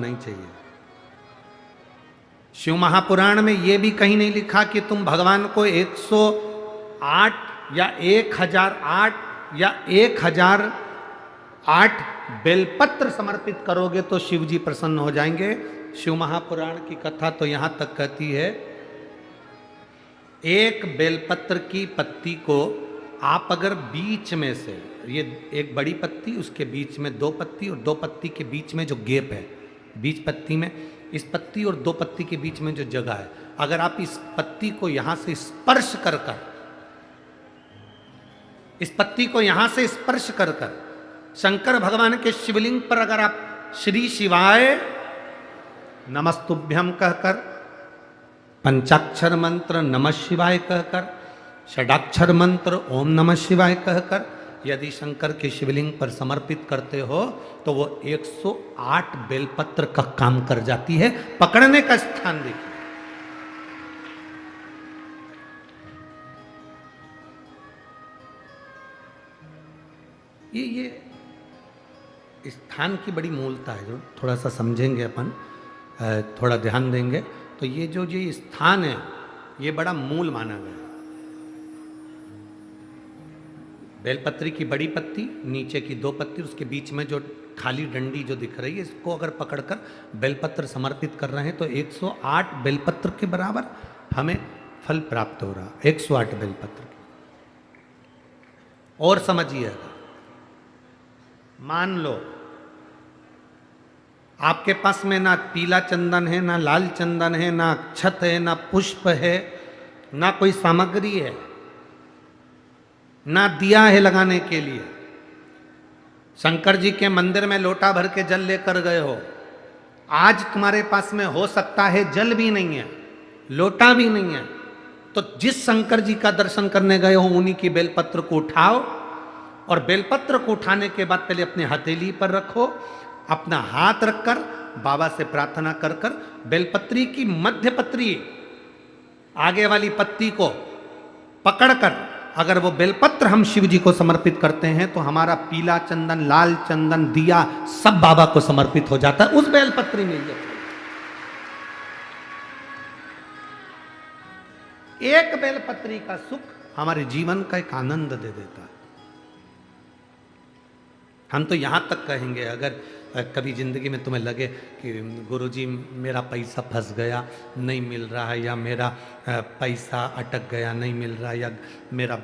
नहीं चाहिए। शिव महापुराण में यह भी कहीं नहीं लिखा कि तुम भगवान को 108 या 1008 या 1008 बेलपत्र समर्पित करोगे तो शिव जी प्रसन्न हो जाएंगे। शिव महापुराण की कथा तो यहां तक कहती है, एक बेलपत्र की पत्ती को आप अगर बीच में से, ये एक बड़ी पत्ती, उसके बीच में 2 पत्ती और 2 पत्ती के बीच में जो गैप है, बीच पत्ती में, इस पत्ती और 2 पत्ती के बीच में जो जगह है, अगर आप इस पत्ती को यहां से स्पर्श कर कर, इस पत्ती को यहां से स्पर्श कर कर शंकर भगवान के शिवलिंग पर अगर आप श्री शिवाय नमस्तुभ्यम कहकर, पंचाक्षर मंत्र नमः शिवाय कहकर, षडाक्षर मंत्र ओम नमः शिवाय कहकर यदि शंकर के शिवलिंग पर समर्पित करते हो तो वो 108 बेलपत्र का काम कर जाती है। पकड़ने का स्थान देखिए, ये स्थान की बड़ी मूलता है, जो थोड़ा सा समझेंगे अपन, थोड़ा ध्यान देंगे तो ये जो ये स्थान है ये बड़ा मूल माना गया। बेलपत्री की बड़ी पत्ती, नीचे की 2 पत्ती, उसके बीच में जो खाली डंडी जो दिख रही है, इसको अगर पकड़कर बेलपत्र समर्पित कर रहे हैं तो 108 बेलपत्र के बराबर हमें फल प्राप्त हो रहा, 108 बेलपत्र। और समझिएगा, मान लो आपके पास में ना पीला चंदन है, ना लाल चंदन है, ना अक्षत है, ना पुष्प है, ना कोई सामग्री है, ना दिया है लगाने के लिए। शंकर जी के मंदिर में लोटा भर के जल लेकर गए हो, आज तुम्हारे पास में हो सकता है जल भी नहीं है, लोटा भी नहीं है, तो जिस शंकर जी का दर्शन करने गए हो उन्हीं की बेलपत्र को उठाओ और बेलपत्र को उठाने के बाद पहले अपने हथेली पर रखो, अपना हाथ रखकर बाबा से प्रार्थना कर कर बेलपत्री की मध्य पत्री, आगे वाली पत्ती को पकड़कर अगर वो बेलपत्र हम शिव जी को समर्पित करते हैं तो हमारा पीला चंदन, लाल चंदन, दिया सब बाबा को समर्पित हो जाता है, उस बेलपत्री में जाता है। एक बेलपत्री का सुख हमारे जीवन का एक आनंद दे देता है। हम तो यहां तक कहेंगे, अगर कभी ज़िंदगी में तुम्हें लगे कि गुरुजी मेरा पैसा फंस गया, नहीं मिल रहा है, या मेरा पैसा अटक गया नहीं मिल रहा, या मेरा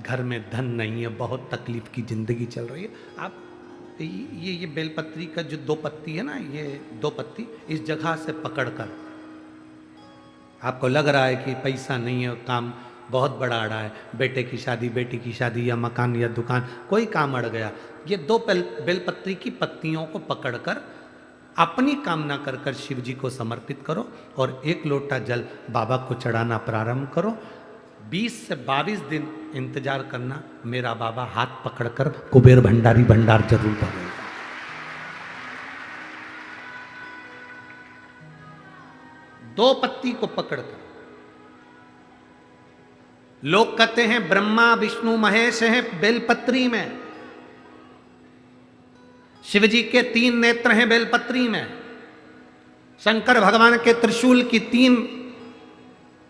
घर में धन नहीं है, बहुत तकलीफ की ज़िंदगी चल रही है, आप ये बेलपत्री का जो 2 पत्ती है ना, ये 2 पत्ती इस जगह से पकड़कर, आपको लग रहा है कि पैसा नहीं है, काम बहुत बड़ा अड़ा है, बेटे की शादी, बेटी की शादी, या मकान या दुकान, कोई काम अड़ गया, ये 2 बेलपत्री की पत्तियों को पकड़कर अपनी कामना कर कर शिव जी को समर्पित करो और 1 लोटा जल बाबा को चढ़ाना प्रारंभ करो। 20 से 22 दिन इंतजार करना, मेरा बाबा हाथ पकड़कर कुबेर भंडारी भंडार जरूर भरेगा। दो पत्ती को पकड़कर, लोग कहते हैं ब्रह्मा विष्णु महेश है बेलपत्री में, शिव जी के 3 नेत्र हैं बेलपत्री में, शंकर भगवान के त्रिशूल की 3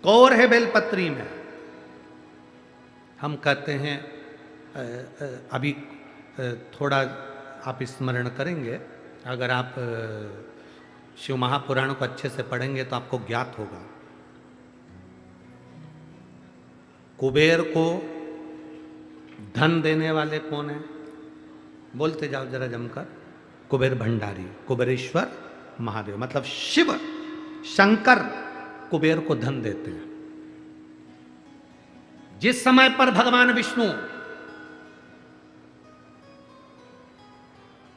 कौर है बेलपत्री में। हम कहते हैं अभी थोड़ा आप स्मरण करेंगे, अगर आप शिव महापुराण को अच्छे से पढ़ेंगे तो आपको ज्ञात होगा, कुबेर को धन देने वाले कौन है? बोलते जाओ जरा जमकर, कुबेर भंडारी, कुबेरेश्वर महादेव, मतलब शिव शंकर कुबेर को धन देते हैं। जिस समय पर भगवान विष्णु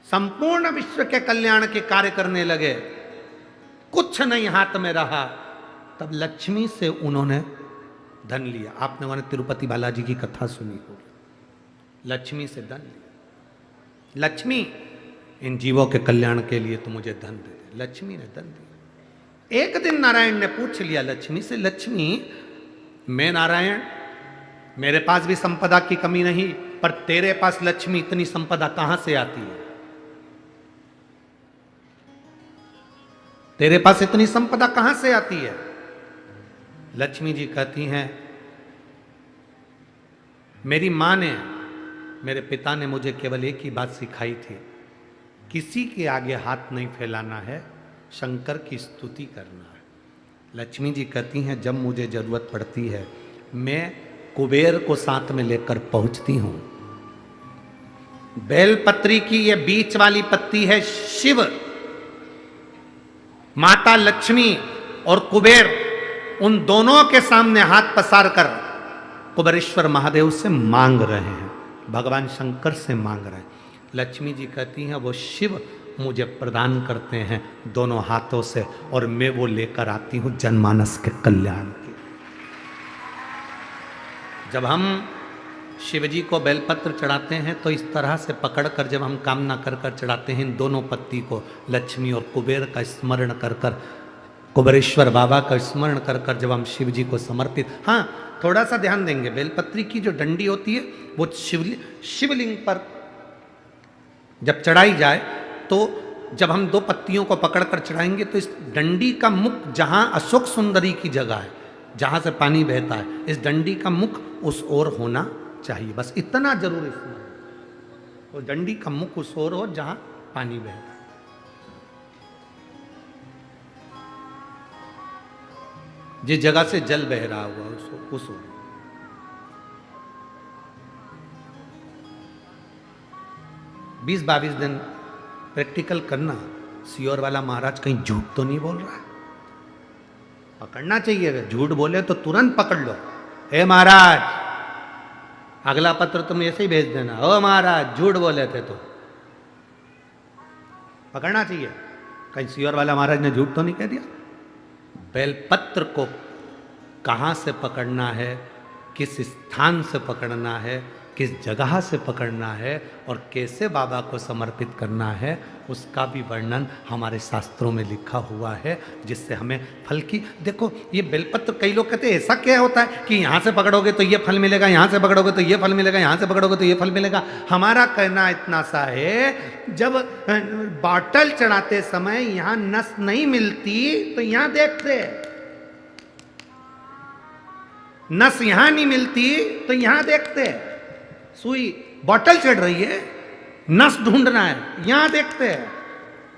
संपूर्ण विश्व के कल्याण के कार्य करने लगे, कुछ नहीं हाथ में रहा, तब लक्ष्मी से उन्होंने धन लिया। आपने वहां तिरुपति बालाजी की कथा सुनी होगी, लक्ष्मी से धन लिया। लक्ष्मी, इन जीवों के कल्याण के लिए तो मुझे धन दे दे। लक्ष्मी ने धन दिया। एक दिन नारायण ने पूछ लिया लक्ष्मी से, लक्ष्मी मैं नारायण, मेरे पास भी संपदा की कमी नहीं, पर तेरे पास लक्ष्मी इतनी संपदा कहां से आती है? तेरे पास इतनी संपदा कहां से आती है? लक्ष्मी जी कहती हैं, मेरी मां ने, मेरे पिता ने मुझे केवल एक ही बात सिखाई थी, किसी के आगे हाथ नहीं फैलाना है, शंकर की स्तुति करना है। लक्ष्मी जी कहती हैं, जब मुझे जरूरत पड़ती है मैं कुबेर को साथ में लेकर पहुंचती हूं। बेलपत्री की ये बीच वाली पत्ती है शिव, माता लक्ष्मी और कुबेर, उन दोनों के सामने हाथ पसार कर कुबेरेश्वर महादेव से मांग रहे हैं, भगवान शंकर से मांग रहे हैं। लक्ष्मी जी कहती हैं, वो शिव मुझे प्रदान करते हैं दोनों हाथों से, और मैं वो लेकर आती हूं जनमानस के कल्याण की। जब हम शिव जी को बेलपत्र चढ़ाते हैं तो इस तरह से पकड़कर जब हम कामना कर कर चढ़ाते हैं, इन दोनों पत्ती को लक्ष्मी और कुबेर का स्मरण कर कर, कुबेरेश्वर बाबा का स्मरण कर कर जब हम शिव जी को समर्पित, हाँ थोड़ा सा ध्यान देंगे, बेलपत्री की जो डंडी होती है वो शिवलिंग पर जब चढ़ाई जाए तो जब हम दो पत्तियों को पकड़कर चढ़ाएंगे तो इस डंडी का मुख, जहां अशोक सुंदरी की जगह है जहां से पानी बहता है, इस डंडी का मुख उस ओर होना चाहिए, बस इतना जरूर इसमें, वो डंडी का मुख उस ओर हो जहां पानी बहता है। जिस जगह से जल बह रहा हुआ उस ओर। बीस 22 दिन प्रैक्टिकल करना। सियोर वाला महाराज कहीं झूठ तो नहीं बोल रहा है? पकड़ना चाहिए, अगर झूठ बोले तो तुरंत पकड़ लो। हे महाराज, अगला पत्र तुम ऐसे ही भेज देना, ओ महाराज झूठ बोले थे, तो पकड़ना चाहिए, कहीं सियोर वाला महाराज ने झूठ तो नहीं कह दिया। बेलपत्र को कहां से पकड़ना है, किस स्थान से पकड़ना है, किस जगह से पकड़ना है और कैसे बाबा को समर्पित करना है, उसका भी वर्णन हमारे शास्त्रों में लिखा हुआ है, जिससे हमें फल की, देखो ये बेलपत्र, कई लोग कहते हैं ऐसा क्या होता है कि यहाँ से पकड़ोगे तो ये फल मिलेगा, यहाँ से पकड़ोगे तो ये फल मिलेगा, यहाँ से पकड़ोगे तो ये फल मिलेगा। हमारा कहना इतना सा है, जब बॉटल चढ़ाते समय यहाँ नस नहीं मिलती तो यहाँ देखते, नस यहाँ नहीं मिलती तो यहाँ देखते, सुई बॉटल चढ़ रही है, नस ढूंढना है, यहां देखते हैं,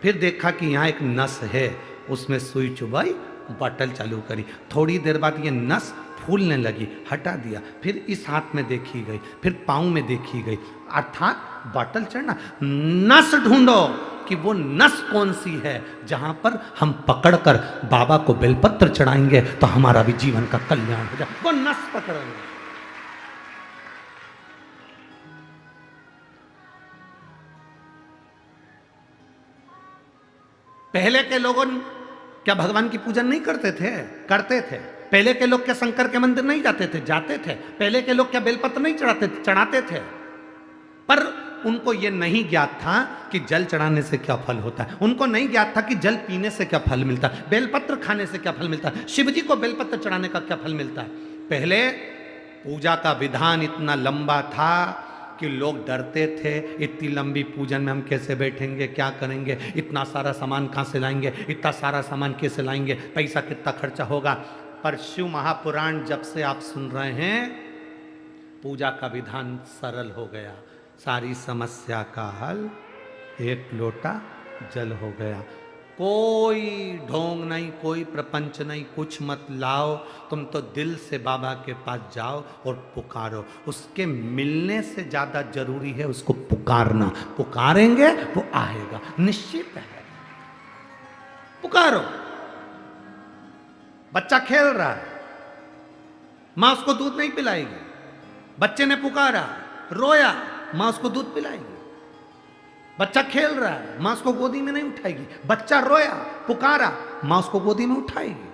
फिर देखा कि यहां एक नस है, उसमें सुई चुभाई, बॉटल चालू करी, थोड़ी देर बाद ये नस फूलने लगी, हटा दिया, फिर इस हाथ में देखी गई, फिर पांव में देखी गई, अर्थात बॉटल चढ़ना। नस ढूंढो कि वो नस कौन सी है जहां पर हम पकड़कर बाबा को बेलपत्र चढ़ाएंगे तो हमारा भी जीवन का कल्याण हो जाए, वो नस पकड़ेंगे। पहले के लोगों क्या भगवान की पूजन नहीं करते थे? करते थे। पहले के लोग क्या शंकर के मंदिर नहीं जाते थे? जाते थे। पहले के लोग क्या बेलपत्र नहीं चढ़ाते थे? पर उनको यह नहीं ज्ञात था कि जल चढ़ाने से क्या फल होता है, उनको नहीं ज्ञात था कि जल पीने से क्या फल मिलता है, बेलपत्र खाने से क्या फल मिलता है, शिव जी को बेलपत्र चढ़ाने का क्या फल मिलता है। पहले पूजा का विधान इतना लंबा था कि लोग डरते थे, इतनी लंबी पूजन में हम कैसे बैठेंगे, क्या करेंगे, इतना सारा सामान कहाँ से लाएंगे, इतना सारा सामान कैसे लाएंगे, पैसा कितना खर्चा होगा। पर शिव महापुराण जब से आप सुन रहे हैं, पूजा का विधान सरल हो गया, सारी समस्या का हल एक लोटा जल हो गया। कोई ढोंग नहीं, कोई प्रपंच नहीं, कुछ मत लाओ, तुम तो दिल से बाबा के पास जाओ और पुकारो। उसके मिलने से ज़्यादा जरूरी है उसको पुकारना। पुकारेंगे वो आएगा, निश्चित है। पुकारो। बच्चा खेल रहा है, माँ उसको दूध नहीं पिलाएगी, बच्चे ने पुकारा, रोया, माँ उसको दूध पिलाएगी। बच्चा खेल रहा है, मां उसको गोदी में नहीं उठाएगी, बच्चा रोया, पुकारा, मां उसको गोदी में उठाएगी।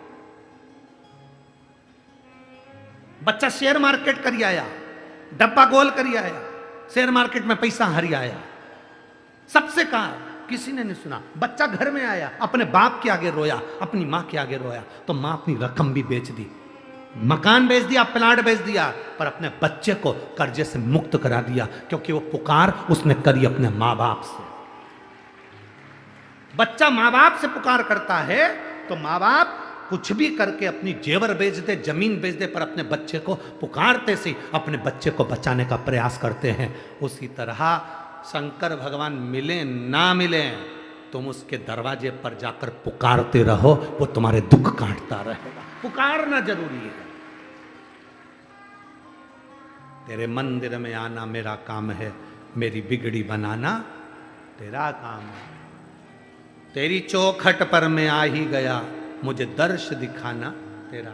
बच्चा शेयर मार्केट करी आया, डब्बा गोल करी आया, शेयर मार्केट में पैसा हरी आया, सबसे कहा, किसी ने नहीं सुना। बच्चा घर में आया, अपने बाप के आगे रोया, अपनी मां के आगे रोया, तो मां अपनी रकम भी बेच दी, मकान बेच दिया, प्लाट बेच दिया, पर अपने बच्चे को कर्जे से मुक्त करा दिया, क्योंकि वो पुकार उसने करी अपने माँ बाप से। बच्चा माँ बाप से पुकार करता है तो माँ बाप कुछ भी करके अपनी जेवर बेच दे, जमीन बेच दे, पर अपने बच्चे को पुकारते से अपने बच्चे को बचाने का प्रयास करते हैं। उसी तरह शंकर भगवान मिले ना मिले, तुम उसके दरवाजे पर जाकर पुकारते रहो, वो तुम्हारे दुख काटता रहेगा। पुकारना जरूरी है। तेरे मंदिर में आना मेरा काम है, मेरी बिगड़ी बनाना तेरा काम है। तेरी चौखट पर मैं आ ही गया, मुझे दर्श दिखाना तेरा